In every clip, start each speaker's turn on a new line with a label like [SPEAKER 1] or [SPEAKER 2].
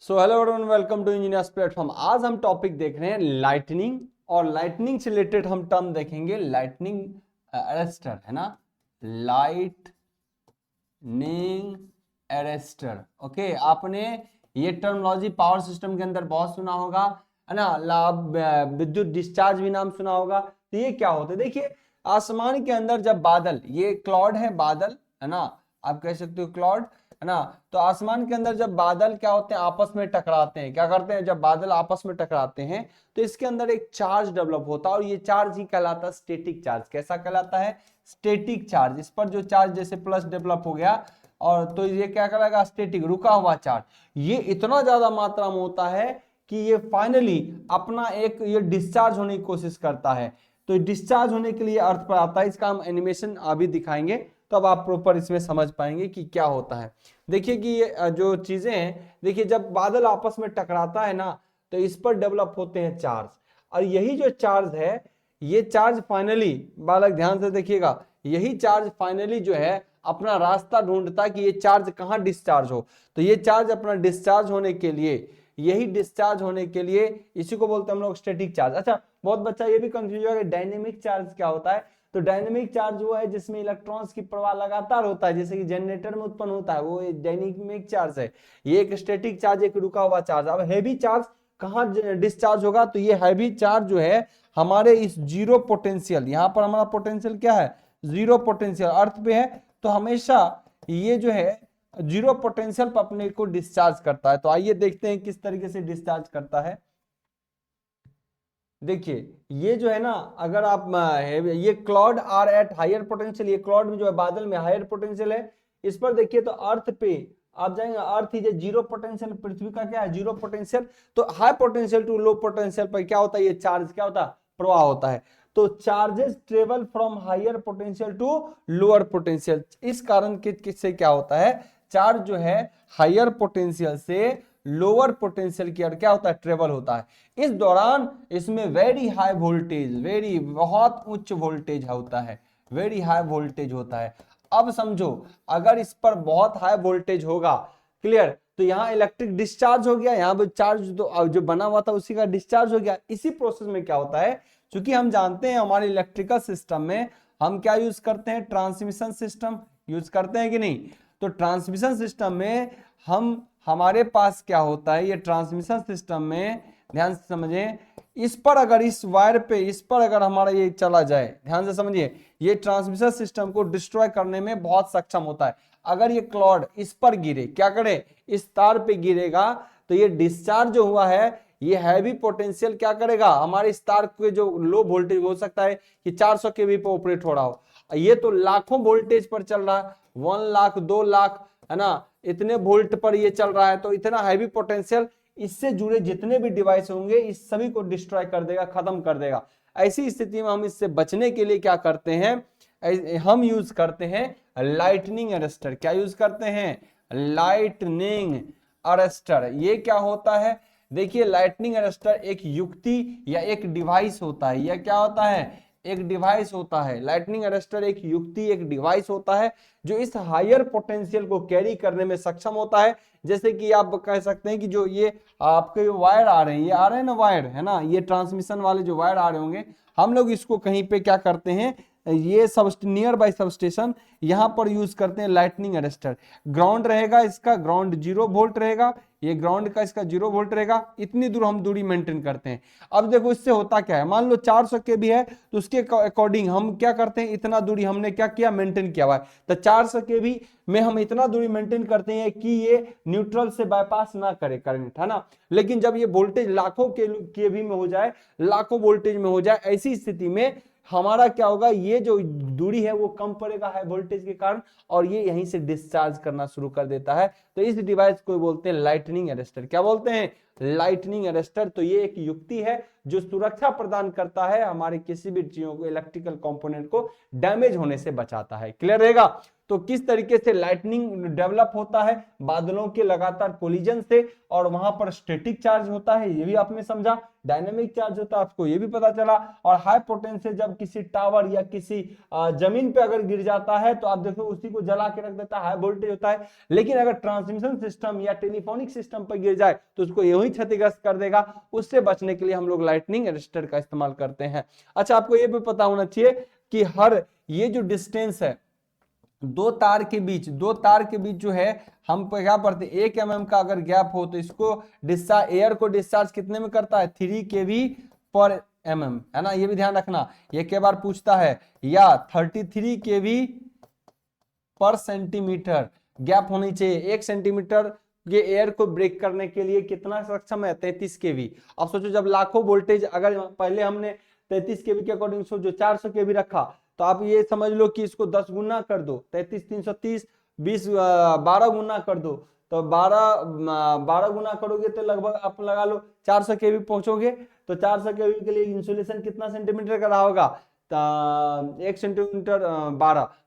[SPEAKER 1] So hello everyone, welcome to engineers platform. आज हम topic देख रहे हैं लाइटनिंग, और लाइटनिंग से रिलेटेड हम टर्म देखेंगे लाइटनिंग अरेस्टर, है ना। Lightning arrester, okay. आपने ये टर्मोलॉजी पावर सिस्टम के अंदर बहुत सुना होगा, है ना। विद्युत डिस्चार्ज भी नाम सुना होगा। तो ये क्या होता है, देखिए आसमान के अंदर जब बादल, ये क्लाउड है, बादल है ना, आप कह सकते हो क्लाउड, है ना। तो आसमान के अंदर जब बादल क्या होते हैं, आपस में टकराते हैं, क्या करते हैं, जब बादल आपस में टकराते हैं तो इसके अंदर एक चार्ज डेवलप होता है, और ये चार्ज ही कहलाता है स्टैटिक चार्ज। कैसा कहलाता है? Static charge. इस पर जो चार्ज जैसे प्लस डेवलप हो गया, और तो ये क्या करेगा, स्टैटिक, रुका हुआ चार्ज। ये इतना ज्यादा मात्रा में होता है कि ये फाइनली अपना एक ये डिस्चार्ज होने की कोशिश करता है। तो डिस्चार्ज होने के लिए अर्थ पर आता है। इसका हम एनिमेशन अभी दिखाएंगे, तो अब आप प्रॉपर इसमें समझ पाएंगे कि क्या होता है। देखिए कि ये जो चीजें हैं, देखिए जब बादल आपस में टकराता है ना, तो इस पर डेवलप होते हैं चार्ज, और यही जो चार्ज है, ये चार्ज फाइनली, बालक ध्यान से देखिएगा, यही चार्ज फाइनली जो है अपना रास्ता ढूंढता है कि ये चार्ज कहाँ डिस्चार्ज हो। तो ये चार्ज अपना डिस्चार्ज होने के लिए, यही डिस्चार्ज होने के लिए, इसी को बोलते हैं हम लोग स्टैटिक चार्ज। अच्छा, बहुत बच्चा ये भी कंफ्यूज होगा कि डायनेमिक चार्ज क्या होता है। तो डायनेमिक चार्ज वो है जिसमें इलेक्ट्रॉन्स की प्रवाह लगातार होता है, जैसे कि जनरेटर में उत्पन्न होता है, वो डायनेमिक चार्ज है। ये एक स्टैटिक चार्ज, एक रुका हुआ चार्ज। अब हैवी चार्ज कहाँ डिस्चार्ज होगा, तो ये हैवी चार्ज जो है हमारे इस जीरो पोटेंशियल, यहां पर हमारा पोटेंशियल क्या है, जीरो पोटेंशियल अर्थ पे है, तो हमेशा ये जो है जीरो पोटेंशियल पर अपने को डिस्चार्ज करता है। तो आइए देखते हैं किस तरीके से डिस्चार्ज करता है। देखिए ये जो है ना, अगर आप ये cloud are at higher potential, ये क्लाउड में जो है बादल में हायर पोटेंशियल है। इस पर देखिए तो अर्थ पे आप जाएंगे, अर्थ इज जीरो पोटेंशियल, पृथ्वी का क्या है, जीरो पोटेंशियल। तो high potential to low potential पर क्या होता है, ये चार्ज क्या होता है, प्रवाह होता है। तो charges travel from higher potential to lower potential. इस कारण के किससे क्या होता है, चार्ज जो है हायर पोटेंशियल से लोअर पोटेंशियल की ओर क्या होता है, ट्रेवल होता है। इस दौरान इसमें वेरी हाई वोल्टेज, वेरी बहुत उच्च वोल्टेज होता है, वेरी हाई वोल्टेज होता है। अब समझो, अगर इस पर बहुत हाई वोल्टेज होगा, क्लियर, तो यहाँ इलेक्ट्रिक डिस्चार्ज हो गया, यहाँ पर चार्ज तो जो बना हुआ था उसी का डिस्चार्ज हो गया। इसी प्रोसेस में क्या होता है, क्योंकि हम जानते हैं हमारे इलेक्ट्रिकल सिस्टम में हम क्या यूज करते हैं, ट्रांसमिशन सिस्टम यूज करते हैं कि नहीं। तो ट्रांसमिशन सिस्टम में हमारे पास क्या होता है, ये ट्रांसमिशन सिस्टम में ध्यान से समझिए, इस पर अगर इस वायर पे, इस पर अगर हमारा ये चला जाए, ध्यान से समझिए, ये ट्रांसमिशन सिस्टम को डिस्ट्रॉय करने में बहुत सक्षम होता है। अगर ये क्लॉड इस पर गिरे, क्या करे, इस तार पे गिरेगा, तो ये डिस्चार्ज जो हुआ है, ये हैवी पोटेंशियल क्या करेगा, हमारे इस तार के जो लो वोल्टेज हो सकता है कि 400 केवी पे ऑपरेट हो रहा हो, ये तो लाखों वोल्टेज पर चल रहा है, 1 लाख 2 लाख, है ना, इतने वोल्ट पर ये चल रहा है। तो इतना हैवी पोटेंशियल, इससे जुड़े जितने भी डिवाइस होंगे इस सभी को डिस्ट्रॉय कर देगा, खत्म कर देगा। ऐसी स्थिति में हम इससे बचने के लिए क्या करते हैं, हम यूज करते हैं लाइटनिंग अरेस्टर। क्या यूज करते हैं, लाइटनिंग अरेस्टर। ये क्या होता है, देखिए लाइटनिंग अरेस्टर एक युक्ति या एक डिवाइस होता है। यह क्या होता है, एक डिवाइस होता है। लाइटनिंग अरेस्टर एक युक्ति, एक डिवाइस होता है जो इस हायर पोटेंशियल को कैरी करने में सक्षम होता है। जैसे कि आप कह सकते हैं कि जो ये आपके वायर आ रहे हैं, ये आ रहे हैं ना वायर, है ना, ये ट्रांसमिशन वाले जो वायर आ रहे होंगे, हम लोग इसको कहीं पे क्या करते हैं, ये सब नियर बाय सब स्टेशन, यहां पर यूज करते हैं लाइटनिंग अरेस्टर। ग्राउंड रहेगा, इसका ग्राउंड 0 वोल्ट रहेगा, ये ग्राउंड का इसका 0 वोल्ट रहेगा। इतनी दूर हम दूरी मेंटेन करते हैं। अब देखो इससे होता क्या है, मान लो 400 के भी है, तो उसके अकॉर्डिंग हम क्या करते हैं, इतना दूरी हमने क्या किया, मेंटेन किया हुआ है। तो 400 के भी में हम इतना दूरी मेंटेन करते हैं कि ये न्यूट्रल से बाईपास ना करे करंट, है ना। लेकिन जब ये वोल्टेज लाखों के भी में हो जाए, लाखों वोल्टेज में हो जाए, ऐसी स्थिति में हमारा क्या होगा, ये जो दूरी है वो कम पड़ेगा हाई वोल्टेज के कारण, और ये यहीं से डिस्चार्ज करना शुरू कर देता है। तो इस डिवाइस को बोलते हैं लाइटनिंग अरेस्टर। क्या बोलते हैं, लाइटनिंग अरेस्टर। तो ये एक युक्ति है जो सुरक्षा प्रदान करता है, हमारे किसी भी चीजों को, इलेक्ट्रिकल कंपोनेंट को डैमेज होने से बचाता है। क्लियर रहेगा। तो किस तरीके से लाइटनिंग डेवलप होता है बादलों के लगातार कोलिजन से, और वहां पर स्टैटिक चार्ज होता है ये भी आपने समझा, डायनेमिक चार्ज होता है आपको ये भी पता चला, और हाई पोटेंशियल जब किसी टावर या किसी जमीन पे अगर गिर जाता है तो आप देखो उसी को जला के रख देता है, हाई वोल्टेज होता है। लेकिन अगर ट्रांसमिशन सिस्टम या टेलीफोनिक सिस्टम पर गिर जाए तो उसको यही क्षतिग्रस्त कर देगा। उससे बचने के लिए हम लोग लाइटनिंग अरेस्टर का इस्तेमाल करते हैं। अच्छा, आपको ये भी पता होना चाहिए कि हर ये जो डिस्टेंस है दो तार के बीच जो है हम क्या पढ़ते हैं 1 mm का अगर गैप हो तो इसको डिस्चार्ज, एयर को डिस्चार्ज कितने में करता है 3 kV पर mm, है ना, ये भी ध्यान रखना। ये कई बार पूछता है, या 33 kV पर सेंटीमीटर गैप होनी चाहिए। 1 सेंटीमीटर ये एयर को ब्रेक करने के लिए कितना सक्षम है 33 kV। अब सोचो जब लाखों वोल्टेज, अगर पहले हमने 33 kV के अकॉर्डिंग सोचो 400 kV रखा, तो आप ये समझ लो कि इसको 10 गुना कर दो, 33 330 20 12 गुना कर दो, तो 12 गुना करोगे तो लगभग आप लगा लो 400 kV पहुंचोगे। तो 400 kV के लिए इंसुलेशन कितना सेंटीमीटर का रहा होगा, 1 सेंटीमीटर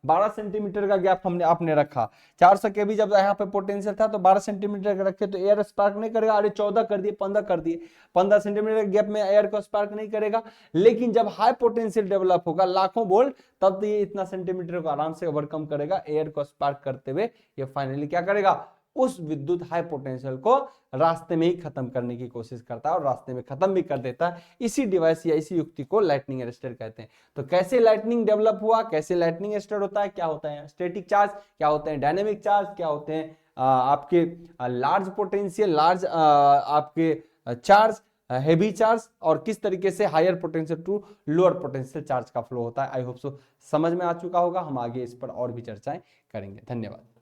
[SPEAKER 1] 12 सेंटीमीटर का गैप हमने आपने रखा। 400 kV जब यहाँ पे पोटेंशियल था तो 12 सेंटीमीटर का रखे तो एयर स्पार्क नहीं करेगा। अरे 14 कर दिए, 15 कर दिए, 15 सेंटीमीटर के गैप में एयर को स्पार्क नहीं करेगा। लेकिन जब हाई पोटेंशियल डेवलप होगा लाखों वोल्ट, तब तो ये इतना सेंटीमीटर को आराम से ओवरकम करेगा, एयर को स्पार्क करते हुए ये फाइनली क्या करेगा, उस विद्युत हाई पोटेंशियल को रास्ते में ही खत्म करने की कोशिश करता है और रास्ते में खत्म भी कर देता है। इसी डिवाइस या इसी युक्ति को लाइटनिंग अरेस्टर कहते हैं। तो कैसे लाइटनिंग डेवलप हुआ, कैसे लाइटनिंग अरेस्टर होता है, क्या होता है स्टैटिक चार्ज, क्या होते हैं डायनेमिक चार्ज, क्या होते हैं आपके लार्ज पोटेंशियल, लार्ज आपके चार्ज, हेवी चार्ज, और किस तरीके से higher potential to lower potential charge का फ्लो होता है। आई होप सो समझ में आ चुका होगा। हम आगे इस पर और भी चर्चाएं करेंगे। धन्यवाद।